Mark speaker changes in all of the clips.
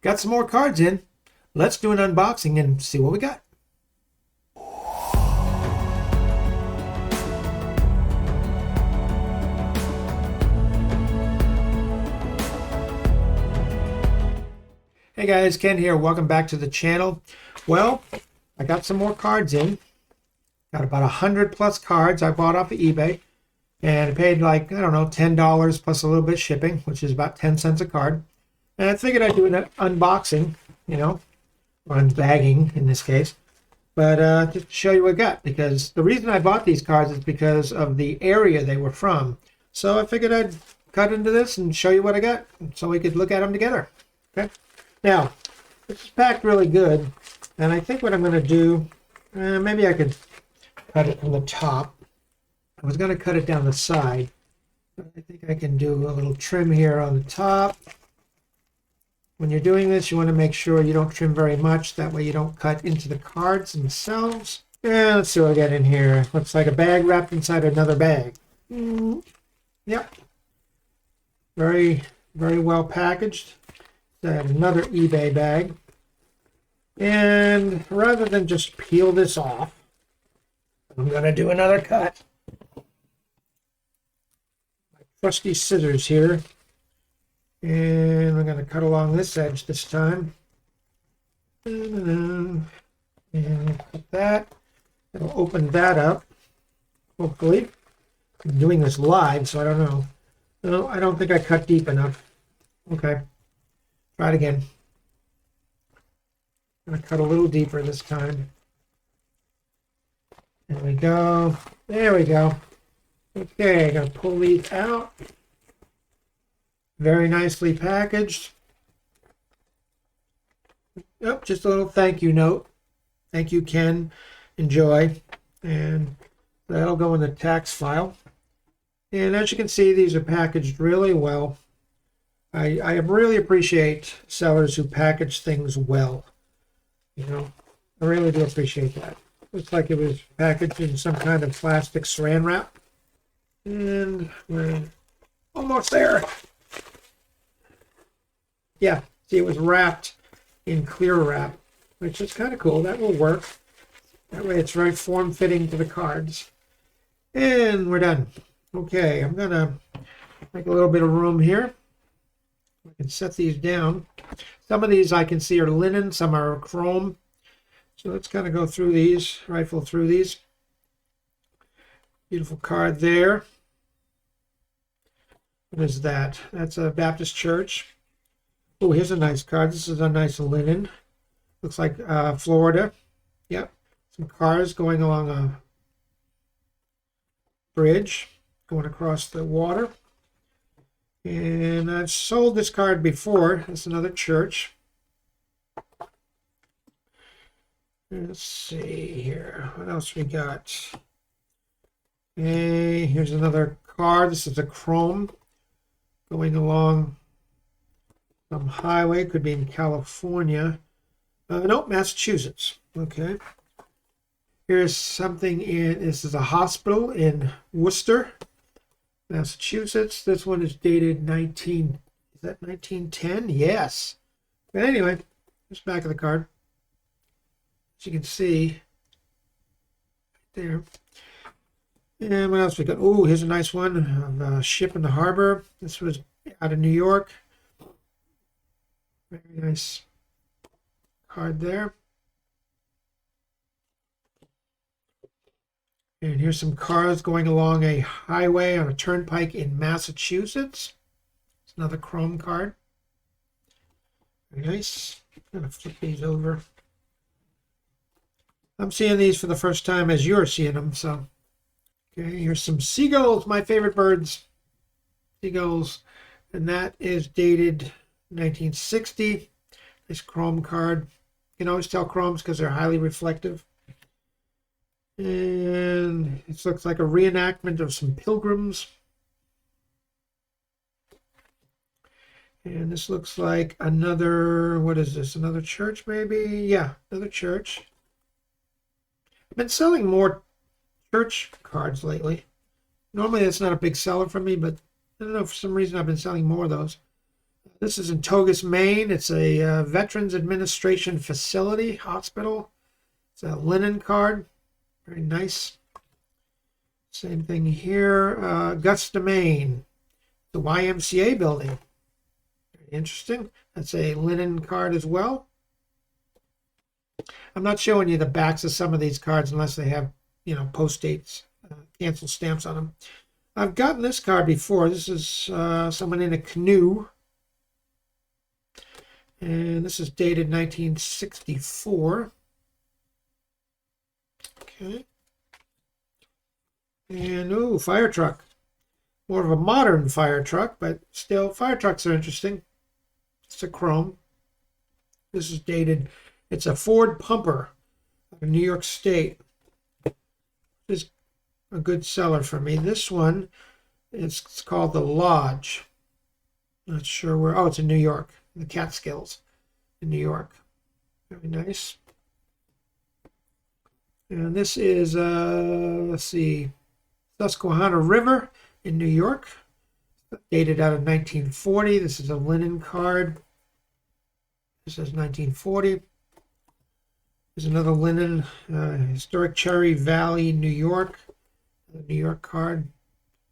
Speaker 1: Got some more cards in. Let's do an unboxing and see what we got. Hey guys, Ken here. Welcome back to the channel. Well, I got some more cards in. Got about 100 plus cards I bought off of eBay. And I paid like, I don't know, $10 plus a little bit shipping, which is about 10 cents a card. And I figured I'd do an unboxing, or unbagging in this case. But just to show you what I got, because the reason I bought these cards is because of the area they were from. So I figured I'd cut into this and show you what I got so we could look at them together. Okay. Now, this is packed really good. And I think what I'm going to do, maybe I could cut it from the top. I was going to cut it down the side, but I think I can do a little trim here on the top. When you're doing this, you want to make sure you don't trim very much. That way you don't cut into the cards themselves. And let's see what I got in here. Looks like a bag wrapped inside another bag. Yep. Very, very well packaged. Another eBay bag. And rather than just peel this off, I'm going to do another cut. Trusty scissors here, and we're going to cut along this edge this time, and cut that. It'll open that up, hopefully. I'm doing this live, so I don't know. No, I don't think I cut deep enough. Okay, try it again. I'm going to cut a little deeper this time. There we go. There we go. Okay, I'm going to pull these out. Very nicely packaged. Yep, just a little thank you note. Thank you, Ken. Enjoy. And that'll go in the tax file. And as you can see, these are packaged really well. I really appreciate sellers who package things well. I really do appreciate that. Looks like it was packaged in some kind of plastic saran wrap. And we're almost there. Yeah, see, it was wrapped in clear wrap, which is kind of cool. That will work. That way it's very form-fitting to the cards. And we're done. Okay, I'm going to make a little bit of room here. I can set these down. Some of these I can see are linen, some are chrome. So let's kind of go through these, rifle through these. Beautiful card there. What is that? That's a Baptist church. Oh, here's a nice card. This is a nice linen. Looks like Florida. Yep. Some cars going along a bridge, going across the water. And I've sold this card before. That's another church. Let's see here. What else we got? Okay, here's another card. This is a chrome going along some highway. Could be in California. Nope, Massachusetts. Okay. Here's something in, this is a hospital in Worcester, Massachusetts. This one is dated 1910? Yes. But anyway, here's the back of the card. As you can see, right there. And what else we got? Oh, here's a nice one of a ship in the harbor. This was out of New York. Very nice card there. And here's some cars going along a highway on a turnpike in Massachusetts. It's another chrome card. Very nice. I'm going to flip these over. I'm seeing these for the first time as you're seeing them, so. Okay, here's some seagulls, my favorite birds. Seagulls. And that is dated 1960. This chrome card. You can always tell chromes because they're highly reflective. And it looks like a reenactment of some pilgrims. And this looks like another, what is this? Another church maybe? Yeah, another church. I've been selling more church cards lately. Normally that's not a big seller for me, but I don't know, for some reason I've been selling more of those. This is in Togus, Maine. It's a Veterans Administration facility, hospital. It's a linen card. Very nice. Same thing here. Augusta, Maine. The YMCA building. Very interesting. That's a linen card as well. I'm not showing you the backs of some of these cards unless they have, post dates, cancel stamps on them. I've gotten this card before. This is someone in a canoe. And this is dated 1964. Okay. And, ooh, fire truck. More of a modern fire truck, but still, fire trucks are interesting. It's a chrome. This is dated, it's a Ford pumper out of New York State. This is a good seller for me. This one, it's called the Lodge. Not sure where, oh, it's in New York. The Catskills in New York. Very nice. And this is, let's see, Susquehanna River in New York, dated out of 1940. This is a linen card. This is 1940. There's another linen, historic Cherry Valley, New York, New York card.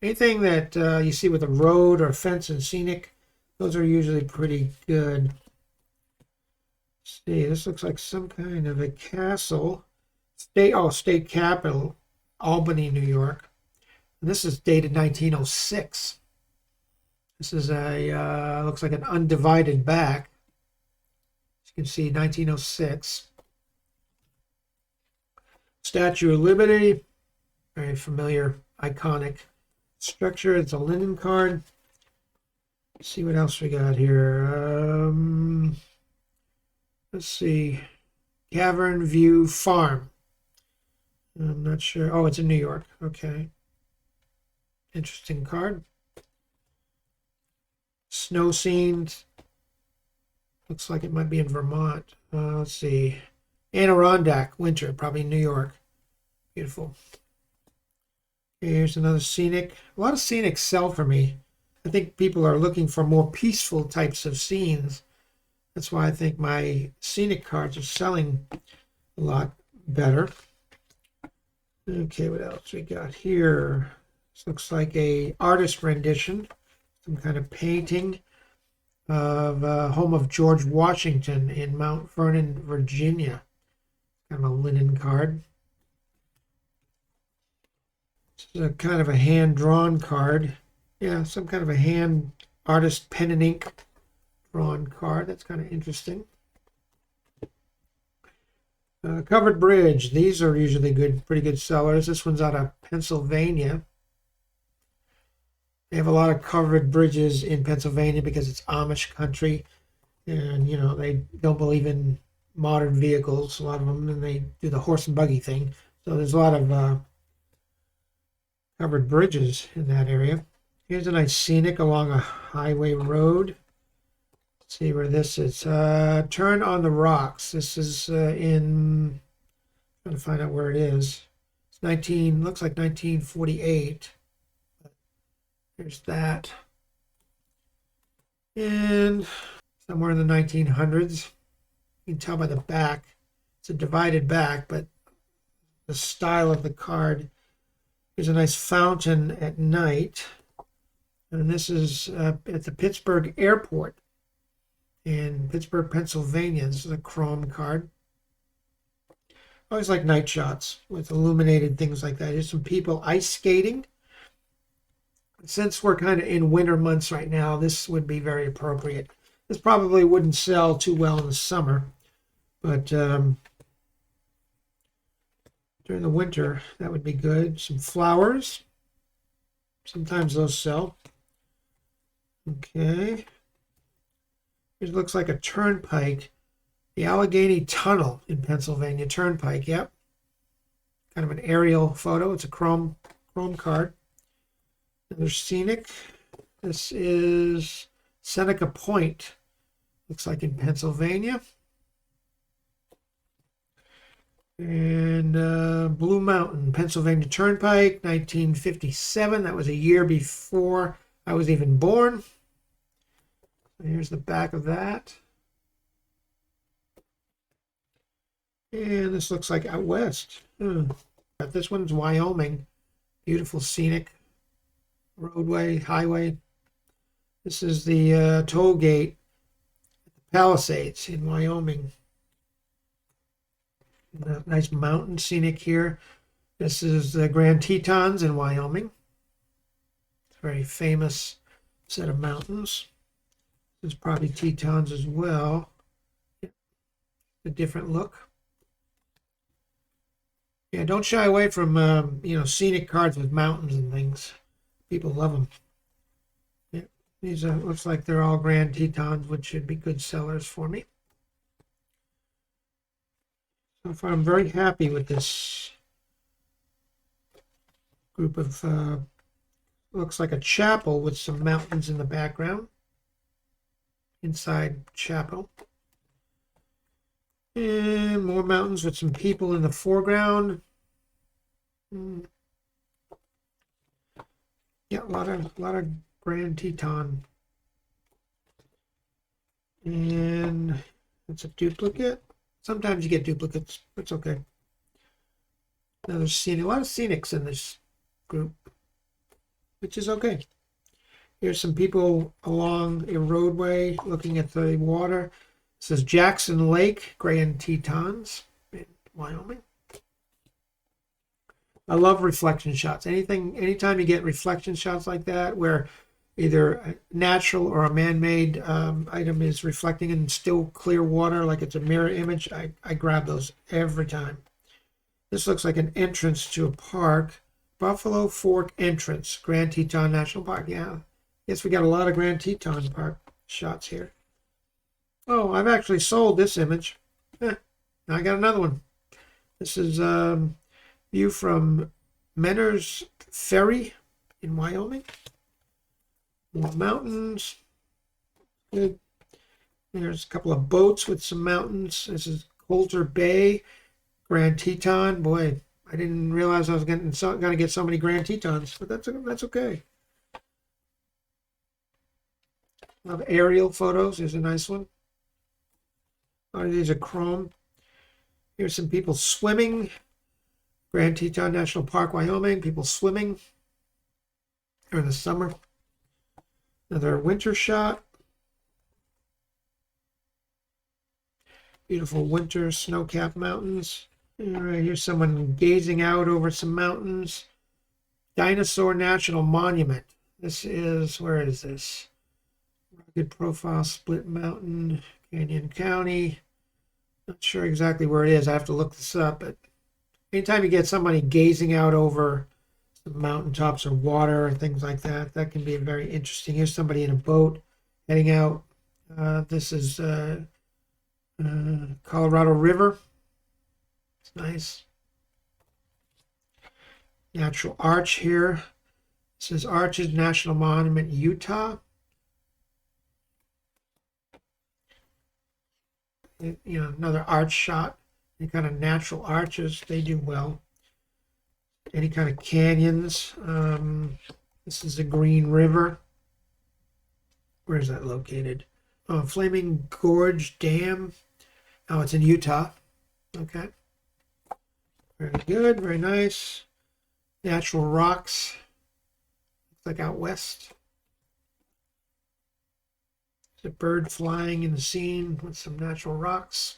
Speaker 1: Anything that you see with a road or fence and scenic, those are usually pretty good. Let's see, this looks like some kind of a castle. State Capitol, Albany, New York. And this is dated 1906. This is a, looks like an undivided back. As you can see, 1906. Statue of Liberty, very familiar, iconic structure. It's a linen card. Let's see what else we got here. Let's see. Cavern View Farm. I'm not sure. Oh, it's in New York. Okay. Interesting card. Snow scenes. Looks like it might be in Vermont. Let's see. Adirondack winter, probably New York. Beautiful. Okay, here's another scenic. A lot of scenics sell for me. I think people are looking for more peaceful types of scenes. That's why I think my scenic cards are selling a lot better. Okay, what else we got here? This looks like a artist rendition, some kind of painting of home of George Washington in Mount Vernon, Virginia. Kind of a linen card. This is a kind of a hand-drawn card. Yeah, some kind of a hand artist pen and ink drawn card. That's kind of interesting. Covered Bridge. These are usually good, pretty good sellers. This one's out of Pennsylvania. They have a lot of covered bridges in Pennsylvania because it's Amish country, and they don't believe in modern vehicles, a lot of them, and they do the horse and buggy thing. So there's a lot of covered bridges in that area. Here's a nice scenic along a highway road. Let's see where this is. Turn on the Rocks. This is in, trying to find out where it is. It's looks like 1948. There's that. And somewhere in the 1900s. You can tell by the back. It's a divided back, but the style of the card. There's a nice fountain at night. And this is at the Pittsburgh Airport in Pittsburgh, Pennsylvania. This is a chrome card. I always like night shots with illuminated things like that. There's some people ice skating. Since we're kind of in winter months right now, this would be very appropriate. This probably wouldn't sell too well in the summer, but during the winter, that would be good. Some flowers. Sometimes those sell. Okay. It looks like a turnpike. The Allegheny Tunnel in Pennsylvania. Turnpike, yep. Kind of an aerial photo. It's a chrome card. Another scenic. This is Seneca Point. Looks like in Pennsylvania. And Blue Mountain, Pennsylvania Turnpike, 1957. That was a year before I was even born. Here's the back of that. And this looks like out west. But this one's Wyoming. Beautiful scenic roadway, highway. This is the toll gate at the Palisades in Wyoming. Nice mountain scenic here. This is the Grand Tetons in Wyoming. Very famous set of mountains. There's probably Tetons as well. A different look. Yeah, don't shy away from scenic cards with mountains and things. People love them. Yeah, these are, looks like they're all Grand Tetons, which should be good sellers for me. So far, I'm very happy with this group of. Looks like a chapel with some mountains in the background. Inside chapel. And more mountains with some people in the foreground. Yeah, a lot of Grand Teton. And it's a duplicate. Sometimes you get duplicates. It's okay. Another scenic. A lot of scenics in this group, which is okay. Here's some people along a roadway looking at the water. It says Jackson Lake, Grand Tetons in Wyoming. I love reflection shots. Anytime you get reflection shots like that, where either a natural or a man-made item is reflecting in still clear water, like it's a mirror image, I grab those every time. This looks like an entrance to a park. Buffalo Fork entrance, Grand Teton National Park. Yeah, yes, we got a lot of Grand Teton Park shots here. Oh, I've actually sold this image. Now I got another one. This is view from Menner's Ferry in Wyoming. More mountains. Good. There's a couple of boats with some mountains. This is Coulter Bay, Grand Teton. Boy, I didn't realize I was going to get so many Grand Tetons, but that's okay. Love aerial photos. Here's a nice one. Oh, these are chrome. Here's some people swimming. Grand Teton National Park, Wyoming. People swimming during the summer. Another winter shot. Beautiful winter snow-capped mountains. All right, here's someone gazing out over some mountains. Dinosaur National Monument. This is, where is this? Rugged Profile, Split Mountain, Canyon County. Not sure exactly where it is. I have to look this up. But anytime you get somebody gazing out over some mountaintops or water or things like that, that can be very interesting. Here's somebody in a boat heading out. This is Colorado River. It's nice. Natural arch here. This is Arches National Monument, Utah. Another arch shot. Any kind of natural arches, they do well. Any kind of canyons. This is the Green River. Where is that located? Oh, Flaming Gorge Dam. Oh, it's in Utah. Okay. Very good, very nice. Natural rocks. Looks like out west. There's a bird flying in the scene with some natural rocks.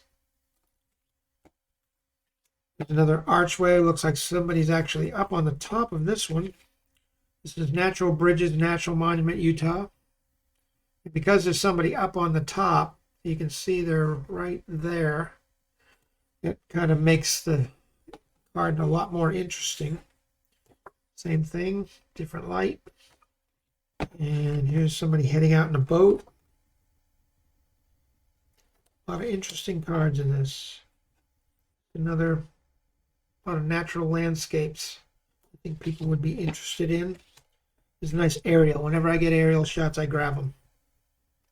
Speaker 1: There's another archway. Looks like somebody's actually up on the top of this one. This is Natural Bridges National Monument, Utah. And because there's somebody up on the top, you can see they're right there. It kind of makes the card a lot more interesting. Same thing, different light. And here's somebody heading out in a boat. A lot of interesting cards in this. A lot of natural landscapes I think people would be interested in. There's a nice aerial. Whenever I get aerial shots, I grab them.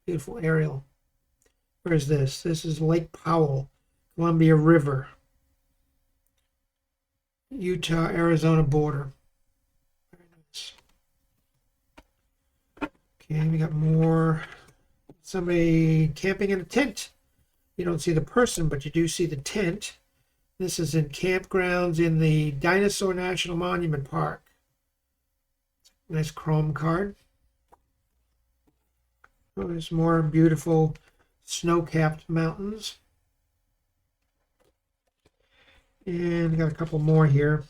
Speaker 1: Beautiful aerial. Where is this? This is Lake Powell, Columbia River, Utah-Arizona border. Very nice. Okay, we got more somebody camping in a tent. You don't see the person, but you do see the tent. This is in campgrounds in the Dinosaur National Monument Park. Nice chrome card. Oh, there's more beautiful snow-capped mountains. And we got a couple more here.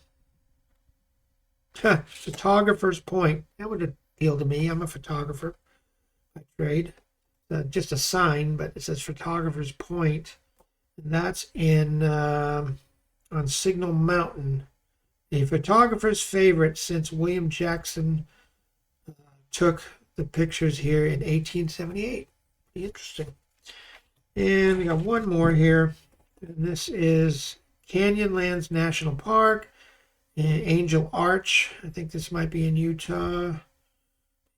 Speaker 1: Photographer's Point. That would appeal to me. I'm a photographer by trade. Just a sign, but it says Photographer's Point. And that's in on Signal Mountain. A photographer's favorite since William Jackson took the pictures here in 1878. Interesting. And we got one more here. And this is Canyonlands National Park, Angel Arch. I think this might be in Utah. Let's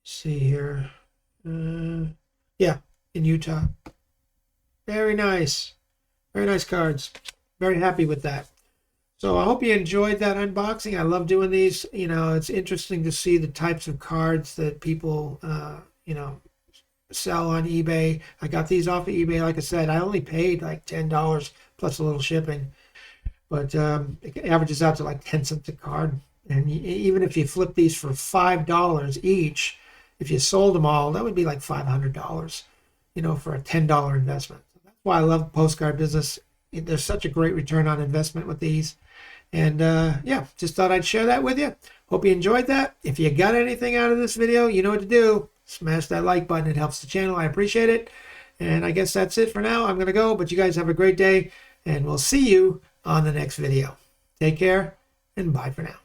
Speaker 1: see here. Yeah, in Utah. Very nice. Very nice cards. Very happy with that. So I hope you enjoyed that unboxing. I love doing these. You know, it's interesting to see the types of cards that people, you know, sell on eBay. I got these off of eBay. Like I said, I only paid like $10 plus a little shipping. But it averages out to like 10 cents a card. And even if you flip these for $5 each, if you sold them all, that would be like $500, you know, for a $10 investment. That's why I love postcard business. There's such a great return on investment with these. And yeah, just thought I'd share that with you. Hope you enjoyed that. If you got anything out of this video, you know what to do. Smash that like button. It helps the channel. I appreciate it. And I guess that's it for now. I'm going to go, but you guys have a great day, and we'll see you on the next video. Take care, and bye for now.